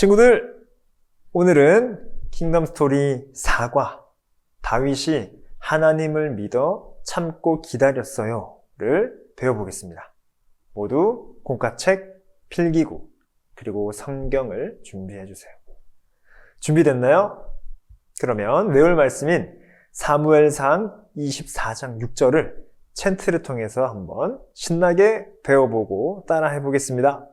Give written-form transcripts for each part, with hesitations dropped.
친구들, 오늘은 킹덤 스토리 4과 다윗이 하나님을 믿어 참고 기다렸어요 를 배워보겠습니다. 모두 공과책, 필기구, 그리고 성경을 준비해주세요. 준비됐나요? 그러면 외울 말씀인 사무엘상 24장 6절을 챈트를 통해서 한번 신나게 배워보고 따라해 보겠습니다.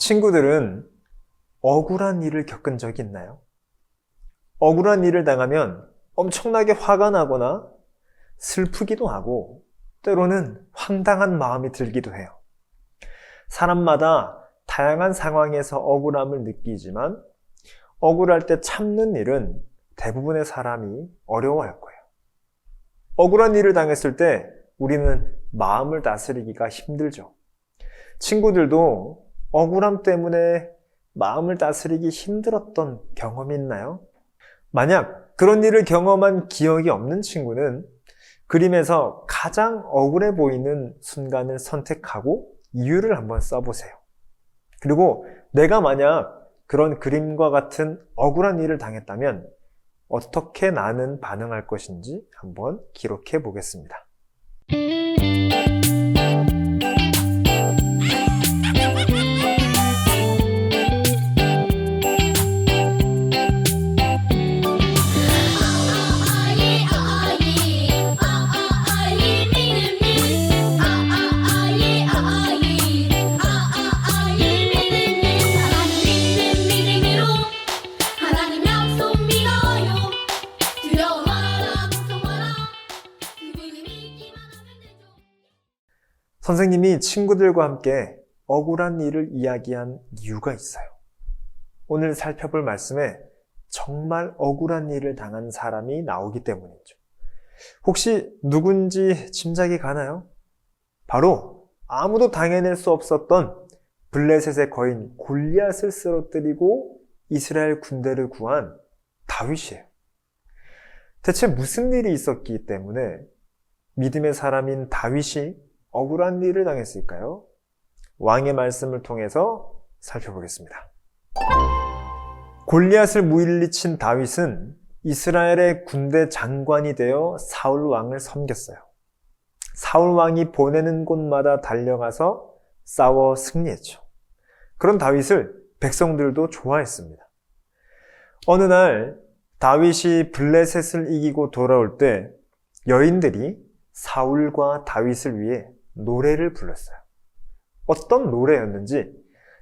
친구들은 억울한 일을 겪은 적이 있나요? 억울한 일을 당하면 엄청나게 화가 나거나 슬프기도 하고 때로는 황당한 마음이 들기도 해요. 사람마다 다양한 상황에서 억울함을 느끼지만 억울할 때 참는 일은 대부분의 사람이 어려워할 거예요. 억울한 일을 당했을 때 우리는 마음을 다스리기가 힘들죠. 친구들도 억울함 때문에 마음을 다스리기 힘들었던 경험이 있나요? 만약 그런 일을 경험한 기억이 없는 친구는 그림에서 가장 억울해 보이는 순간을 선택하고 이유를 한번 써보세요. 그리고 내가 만약 그런 그림과 같은 억울한 일을 당했다면 어떻게 나는 반응할 것인지 한번 기록해 보겠습니다. 선생님이 친구들과 함께 억울한 일을 이야기한 이유가 있어요. 오늘 살펴볼 말씀에 정말 억울한 일을 당한 사람이 나오기 때문이죠. 혹시 누군지 짐작이 가나요? 바로 아무도 당해낼 수 없었던 블레셋의 거인 골리앗을 쓰러뜨리고 이스라엘 군대를 구한 다윗이에요. 대체 무슨 일이 있었기 때문에 믿음의 사람인 다윗이 억울한 일을 당했을까요? 왕의 말씀을 통해서 살펴보겠습니다. 골리앗을 물리친 다윗은 이스라엘의 군대 장관이 되어 사울 왕을 섬겼어요. 사울 왕이 보내는 곳마다 달려가서 싸워 승리했죠. 그런 다윗을 백성들도 좋아했습니다. 어느 날 다윗이 블레셋을 이기고 돌아올 때 여인들이 사울과 다윗을 위해 노래를 불렀어요. 어떤 노래였는지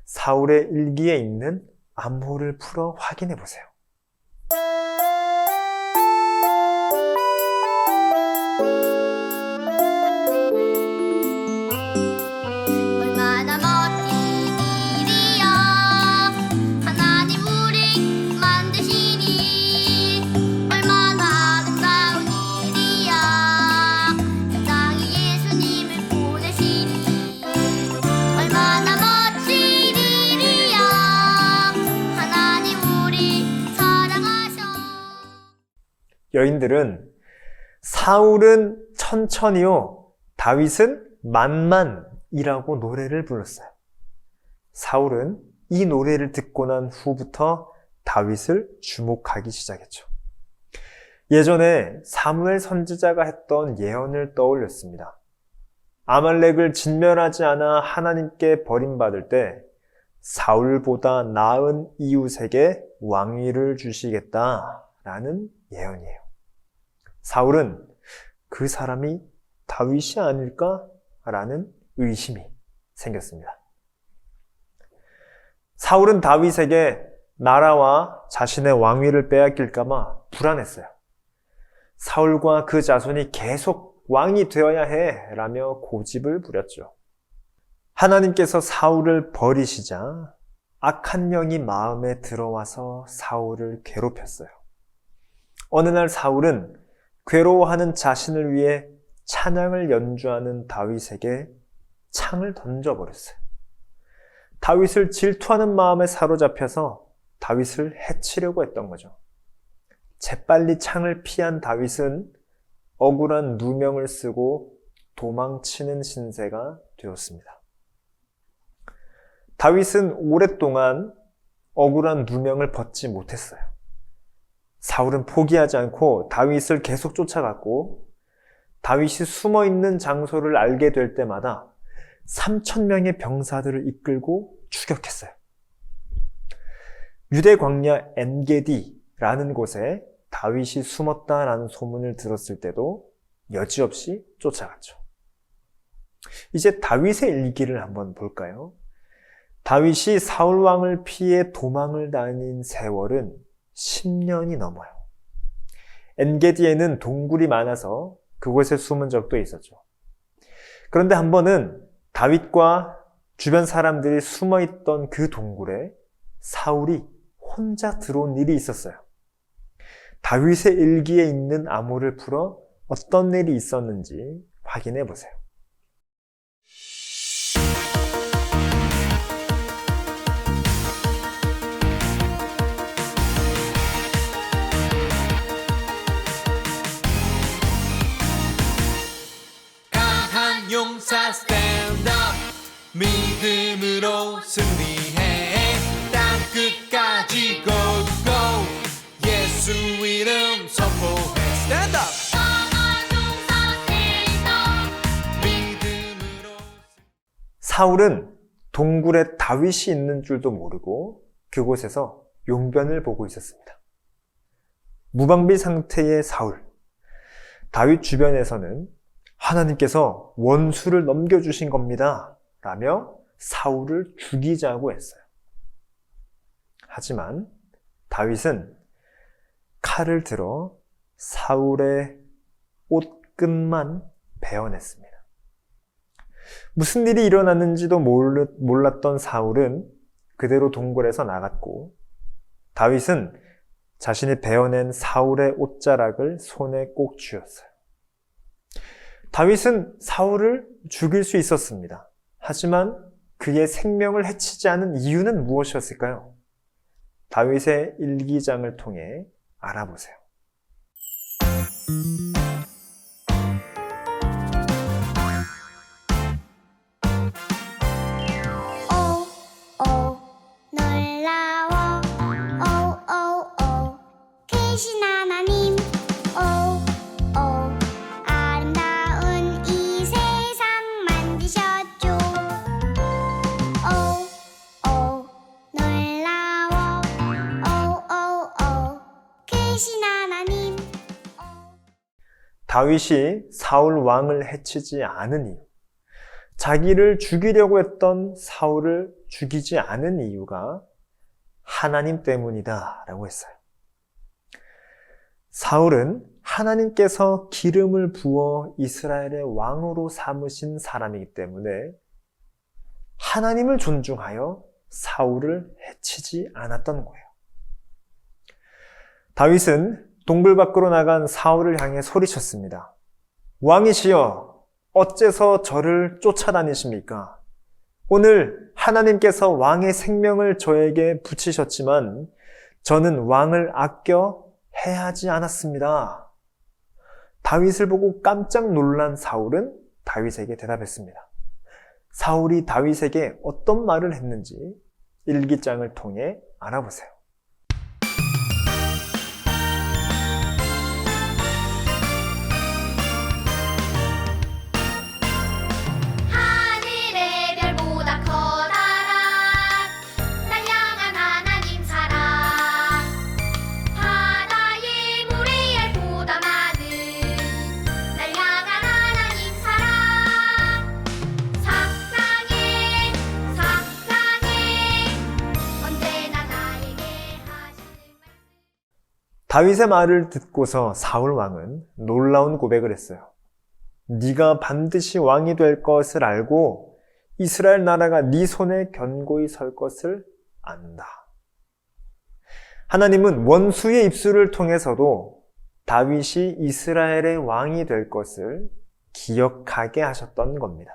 사울의 일기에 있는 안무를 풀어 확인해 보세요. 얼마나 멋진 일이야 하나님 우리 만드시니 여인들은 사울은 천천히요, 다윗은 만만이라고 노래를 불렀어요. 사울은 이 노래를 듣고 난 후부터 다윗을 주목하기 시작했죠. 예전에 사무엘 선지자가 했던 예언을 떠올렸습니다. 아말렉을 진멸하지 않아 하나님께 버림받을 때 사울보다 나은 이웃에게 왕위를 주시겠다라는 예언이에요. 사울은 그 사람이 다윗이 아닐까라는 의심이 생겼습니다. 사울은 다윗에게 나라와 자신의 왕위를 빼앗길까봐 불안했어요. 사울과 그 자손이 계속 왕이 되어야 해 라며 고집을 부렸죠. 하나님께서 사울을 버리시자 악한 영이 마음에 들어와서 사울을 괴롭혔어요. 어느 날 사울은 괴로워하는 자신을 위해 찬양을 연주하는 다윗에게 창을 던져버렸어요. 다윗을 질투하는 마음에 사로잡혀서 다윗을 해치려고 했던 거죠. 재빨리 창을 피한 다윗은 억울한 누명을 쓰고 도망치는 신세가 되었습니다. 다윗은 오랫동안 억울한 누명을 벗지 못했어요. 사울은 포기하지 않고 다윗을 계속 쫓아갔고, 다윗이 숨어있는 장소를 알게 될 때마다 3,000명의 병사들을 이끌고 추격했어요. 유대 광야 엔게디라는 곳에 다윗이 숨었다라는 소문을 들었을 때도 여지없이 쫓아갔죠. 이제 다윗의 일기를 한번 볼까요? 다윗이 사울 왕을 피해 도망을 다닌 세월은 10년이 넘어요. 엔게디에는 동굴이 많아서 그곳에 숨은 적도 있었죠. 그런데 한 번은 다윗과 주변 사람들이 숨어있던 그 동굴에 사울이 혼자 들어온 일이 있었어요. 다윗의 일기에 있는 암호를 풀어 어떤 일이 있었는지 확인해 보세요. 강한 용사 stand up 믿음으로 승리해 땅 끝까지 go go 예수 이름 선포해 stand up 믿음으로 사울은 동굴에 다윗이 있는 줄도 모르고 그곳에서 용변을 보고 있었습니다. 무방비 상태의 사울. 다윗 주변에서는 하나님께서 원수를 넘겨주신 겁니다 라며 사울을 죽이자고 했어요. 하지만 다윗은 칼을 들어 사울의 옷끝만 베어냈습니다. 무슨 일이 일어났는지도 몰랐던 사울은 그대로 동굴에서 나갔고, 다윗은 자신이 베어낸 사울의 옷자락을 손에 꼭 쥐었어요. 다윗은 사울을 죽일 수 있었습니다. 하지만 그의 생명을 해치지 않은 이유는 무엇이었을까요? 다윗의 일기장을 통해 알아보세요. 오 놀라워 오 계신 하나님 오 아름다운 이 세상 만드셨죠. 오 놀라워 오 계신 하나님. 다윗이 사울 왕을 해치지 않은 이유, 자기를 죽이려고 했던 사울을 죽이지 않은 이유가 하나님 때문이다 라고 했어요. 사울은 하나님께서 기름을 부어 이스라엘의 왕으로 삼으신 사람이기 때문에 하나님을 존중하여 사울을 해치지 않았던 거예요. 다윗은 동굴 밖으로 나간 사울을 향해 소리쳤습니다. 왕이시여, 어째서 저를 쫓아다니십니까? 오늘 하나님께서 왕의 생명을 저에게 붙이셨지만 저는 왕을 아껴 해하지 않았습니다. 다윗을 보고 깜짝 놀란 사울은 다윗에게 대답했습니다. 사울이 다윗에게 어떤 말을 했는지 일기장을 통해 알아보세요. 하늘의 별보다 커다란 날 향한 하나님 사랑 바다의 모래알보다 많은 날 향한 하나님 사랑 사랑해 언제나 나에게 하시는 말씀 다윗의 말을 듣고서 사울 왕은 놀라운 고백을 했어요. 네가 반드시 왕이 될 것을 알고 이스라엘 나라가 네 손에 견고히 설 것을 안다. 하나님은 원수의 입술을 통해서도 다윗이 이스라엘의 왕이 될 것을 기억하게 하셨던 겁니다.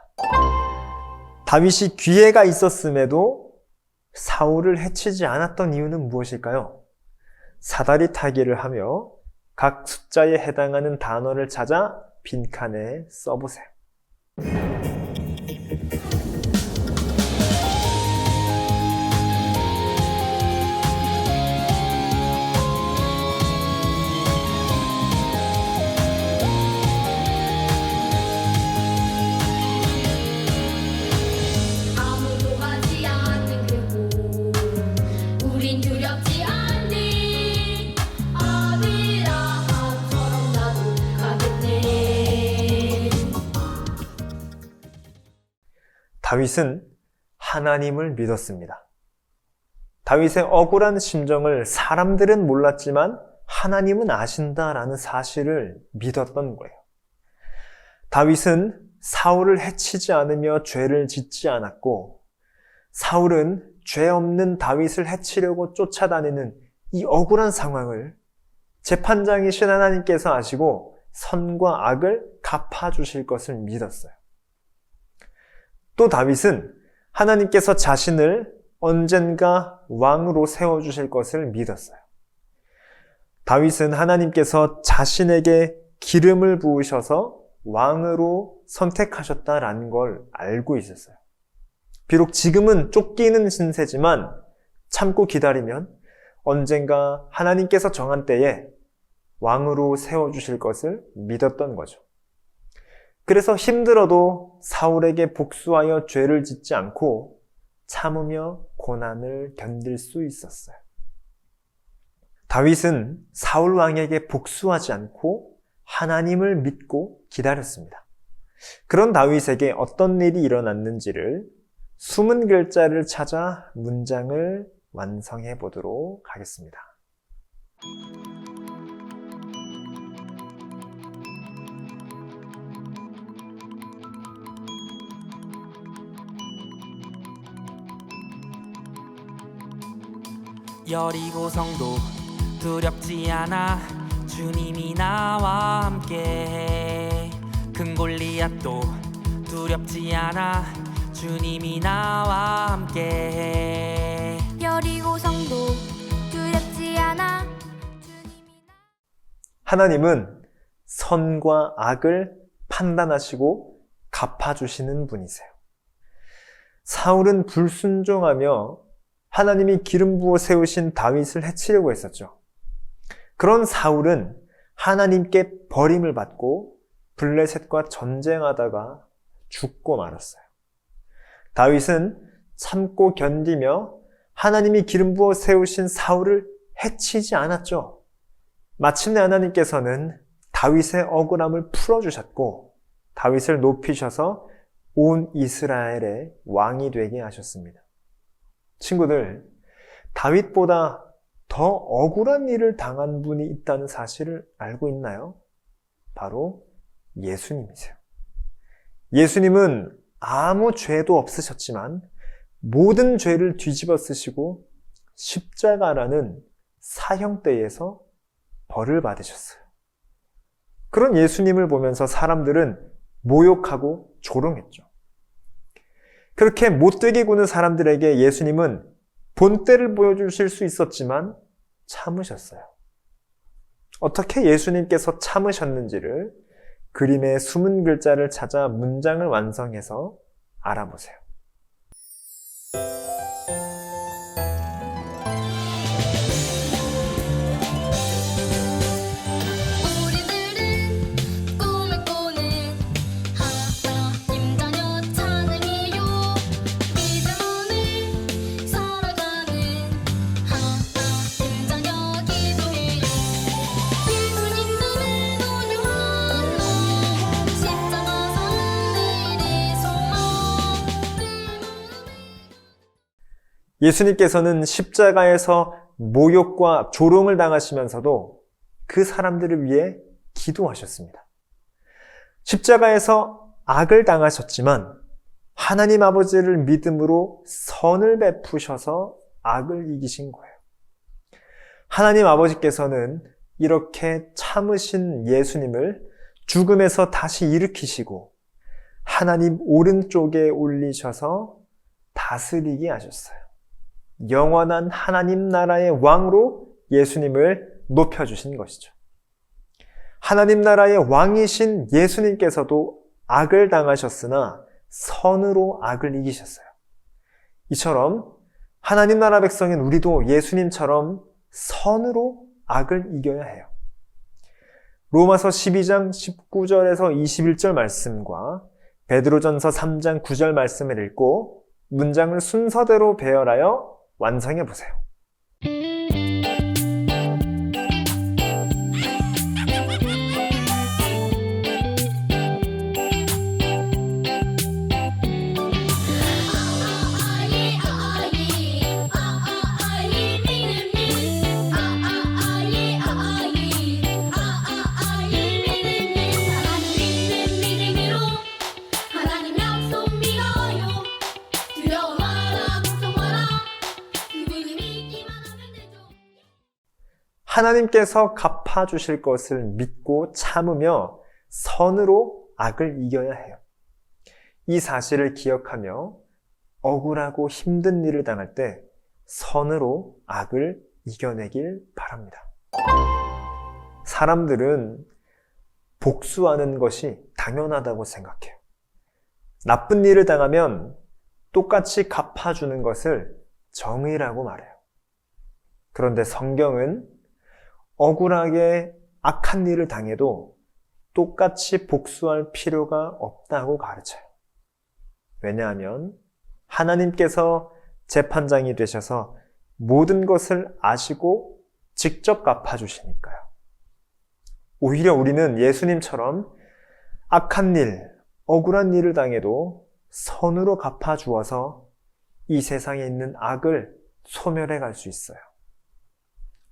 다윗이 기회가 있었음에도 사울을 해치지 않았던 이유는 무엇일까요? 사다리 타기를 하며 각 숫자에 해당하는 단어를 찾아 빈칸에 써보세요. 아무도 가지 않는 그곳 우린 두렵지 않니 아브라함처럼 나도 가겠네. 다윗은 하나님을 믿었습니다. 다윗의 억울한 심정을 사람들은 몰랐지만 하나님은 아신다라는 사실을 믿었던 거예요. 다윗은 사울을 해치지 않으며 죄를 짓지 않았고, 사울은 죄 없는 다윗을 해치려고 쫓아다니는 이 억울한 상황을 재판장이신 하나님께서 아시고 선과 악을 갚아주실 것을 믿었어요. 또 다윗은 하나님께서 자신을 언젠가 왕으로 세워주실 것을 믿었어요. 다윗은 하나님께서 자신에게 기름을 부으셔서 왕으로 선택하셨다라는 걸 알고 있었어요. 비록 지금은 쫓기는 신세지만 참고 기다리면 언젠가 하나님께서 정한 때에 왕으로 세워주실 것을 믿었던 거죠. 그래서 힘들어도 사울에게 복수하여 죄를 짓지 않고 참으며 고난을 견딜 수 있었어요. 다윗은 사울 왕에게 복수하지 않고 하나님을 믿고 기다렸습니다. 그런 다윗에게 어떤 일이 일어났는지를 숨은 글자를 찾아 문장을 완성해 보도록 하겠습니다. 여리고 성도 두렵지 않아 주님이 나와 함께 큰 골리앗도 두렵지 않아 주님이 나와 함께 여리고 성도 두렵지 않아 하나님은 선과 악을 판단하시고 갚아주시는 분이세요. 사울은 불순종하며 하나님이 기름 부어 세우신 다윗을 해치려고 했었죠. 그런 사울은 하나님께 버림을 받고 블레셋과 전쟁하다가 죽고 말았어요. 다윗은 참고 견디며 하나님이 기름 부어 세우신 사울을 해치지 않았죠. 마침내 하나님께서는 다윗의 억울함을 풀어주셨고 다윗을 높이셔서 온 이스라엘의 왕이 되게 하셨습니다. 친구들, 다윗보다 더 억울한 일을 당한 분이 있다는 사실을 알고 있나요? 바로 예수님이세요. 예수님은 아무 죄도 없으셨지만 모든 죄를 뒤집어 쓰시고 십자가라는 사형대에서 벌을 받으셨어요. 그런 예수님을 보면서 사람들은 모욕하고 조롱했죠. 그렇게 못되게 구는 사람들에게 예수님은 본때를 보여주실 수 있었지만 참으셨어요. 어떻게 예수님께서 참으셨는지를 그림의 숨은 글자를 찾아 문장을 완성해서 알아보세요. 우리들은 꿈을 꾸는 하나님 자녀 찬양해요. 믿음 안에 살아가는 하나님 자녀 기도해요. 예수님은 온유한 너 십자가 산내의 소망. 예수님께서는 십자가에서 모욕과 조롱을 당하시면서도 그 사람들을 위해 기도하셨습니다. 십자가에서 악을 당하셨지만 하나님 아버지를 믿음으로 선을 베푸셔서 악을 이기신 거예요. 하나님 아버지께서는 이렇게 참으신 예수님을 죽음에서 다시 일으키시고 하나님 오른쪽에 올리셔서 다스리게 하셨어요. 영원한 하나님 나라의 왕으로 예수님을 높여주신 것이죠. 하나님 나라의 왕이신 예수님께서도 악을 당하셨으나 선으로 악을 이기셨어요. 이처럼 하나님 나라 백성인 우리도 예수님처럼 선으로 악을 이겨야 해요. 로마서 12장 19절에서 21절 말씀과 베드로전서 3장 9절 말씀을 읽고 문장을 순서대로 배열하여 완성해 보세요. 하나님 약속 믿어요. 두려워 마라 걱정 마라. 그분을 믿기만 하면 되죠. 하나님께서 갚아주실 것을 믿고 참으며 선으로 악을 이겨야 해요. 이 사실을 기억하며 억울하고 힘든 일을 당할 때 선으로 악을 이겨내길 바랍니다. 사람들은 복수하는 것이 당연하다고 생각해요. 나쁜 일을 당하면 똑같이 갚아주는 것을 정의라고 말해요. 그런데 성경은 억울하게 악한 일을 당해도 똑같이 복수할 필요가 없다고 가르쳐요. 왜냐하면 하나님께서 재판장이 되셔서 모든 것을 아시고 직접 갚아주시니까요. 오히려 우리는 예수님처럼 악한 일, 억울한 일을 당해도 선으로 갚아주어서 이 세상에 있는 악을 소멸해 갈 수 있어요.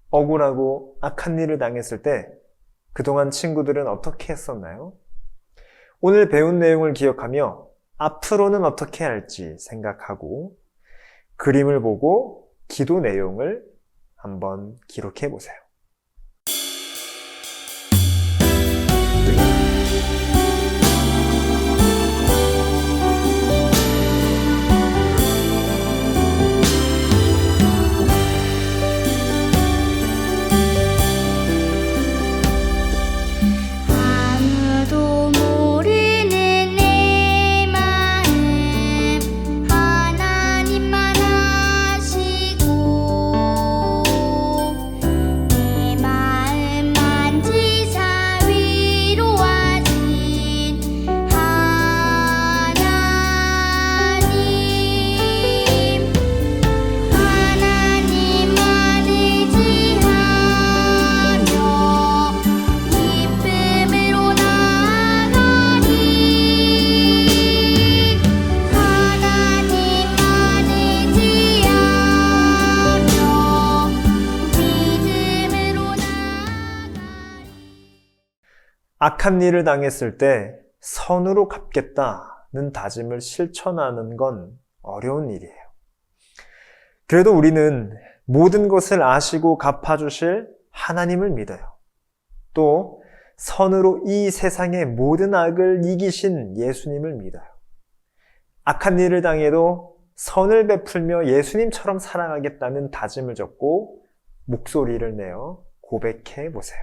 억울하고 악한 일을 당했을 때 그동안 친구들은 어떻게 했었나요? 오늘 배운 내용을 기억하며 앞으로는 어떻게 할지 생각하고 그림을 보고 기도 내용을 한번 기록해 보세요. 아무도 모르는 내 마음 하나님만 아시고 내 마음 만지사 위로하신 하나님 하나님만 의지하며 기쁨으로 나아가리 하나님만 의지하며 믿음으로 나아가리. 악한 일을 당했을 때 선으로 갚겠다는 다짐을 실천하는 건 어려운 일이에요. 그래도 우리는 모든 것을 아시고 갚아주실 하나님을 믿어요. 또 선으로 이 세상의 모든 악을 이기신 예수님을 믿어요. 악한 일을 당해도 선을 베풀며 예수님처럼 살아가겠다는 다짐을 적고 목소리를 내어 고백해 보세요.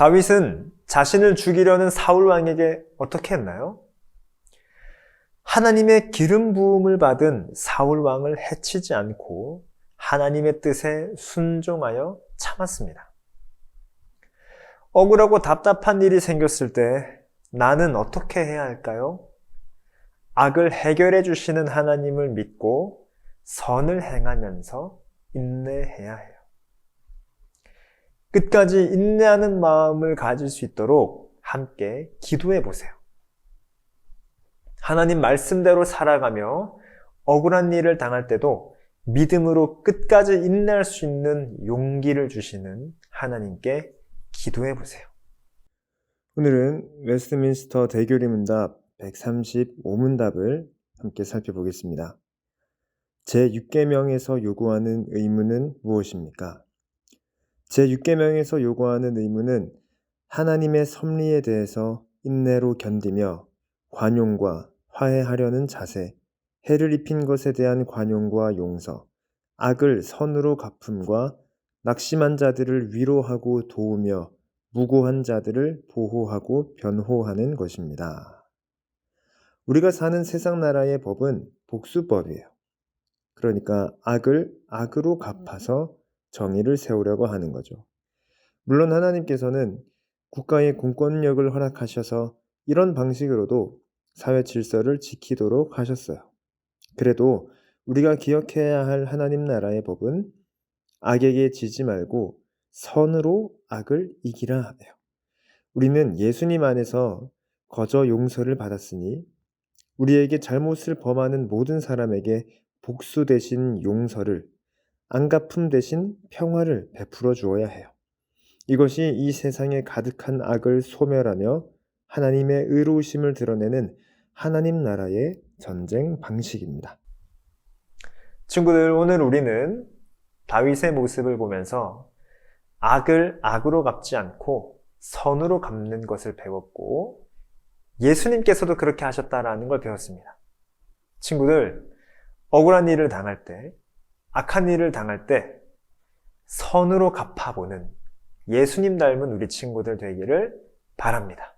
다윗은 자신을 죽이려는 사울 왕에게 어떻게 했나요? 하나님의 기름 부음을 받은 사울 왕을 해치지 않고 하나님의 뜻에 순종하여 참았습니다. 억울하고 답답한 일이 생겼을 때 나는 어떻게 해야 할까요? 악을 해결해 주시는 하나님을 믿고 선을 행하면서 인내해야 해요. 끝까지 인내하는 마음을 가질 수 있도록 함께 기도해 보세요. 하나님 말씀대로 살아가며 억울한 일을 당할 때도 믿음으로 끝까지 인내할 수 있는 용기를 주시는 하나님께 기도해 보세요. 오늘은 웨스트민스터 대교리문답 135문답을 함께 살펴보겠습니다. 제6계명에서 요구하는 의무는 무엇입니까? 제6계명에서 요구하는 의무는 하나님의 섭리에 대해서 인내로 견디며 관용과 화해하려는 자세, 해를 입힌 것에 대한 관용과 용서, 악을 선으로 갚음과 낙심한 자들을 위로하고 도우며 무고한 자들을 보호하고 변호하는 것입니다. 우리가 사는 세상 나라의 법은 복수법이에요. 그러니까 악을 악으로 갚아서 정의를 세우려고 하는 거죠. 물론 하나님께서는 국가의 공권력을 허락하셔서 이런 방식으로도 사회 질서를 지키도록 하셨어요. 그래도 우리가 기억해야 할 하나님 나라의 법은 악에게 지지 말고 선으로 악을 이기라 하네요. 우리는 예수님 안에서 거저 용서를 받았으니 우리에게 잘못을 범하는 모든 사람에게 복수 대신 용서를, 안갚음 대신 평화를 베풀어 주어야 해요. 이것이 이 세상에 가득한 악을 소멸하며 하나님의 의로우심을 드러내는 하나님 나라의 전쟁 방식입니다. 친구들, 오늘 우리는 다윗의 모습을 보면서 악을 악으로 갚지 않고 선으로 갚는 것을 배웠고 예수님께서도 그렇게 하셨다라는 걸 배웠습니다. 친구들, 억울한 일을 당할 때, 악한 일을 당할 때 선으로 갚아보는 예수님 닮은 우리 친구들 되기를 바랍니다.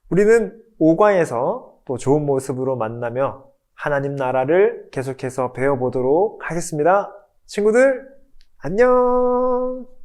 우리는 오과에서 또 좋은 모습으로 만나며 하나님 나라를 계속해서 배워보도록 하겠습니다. 친구들, 안녕!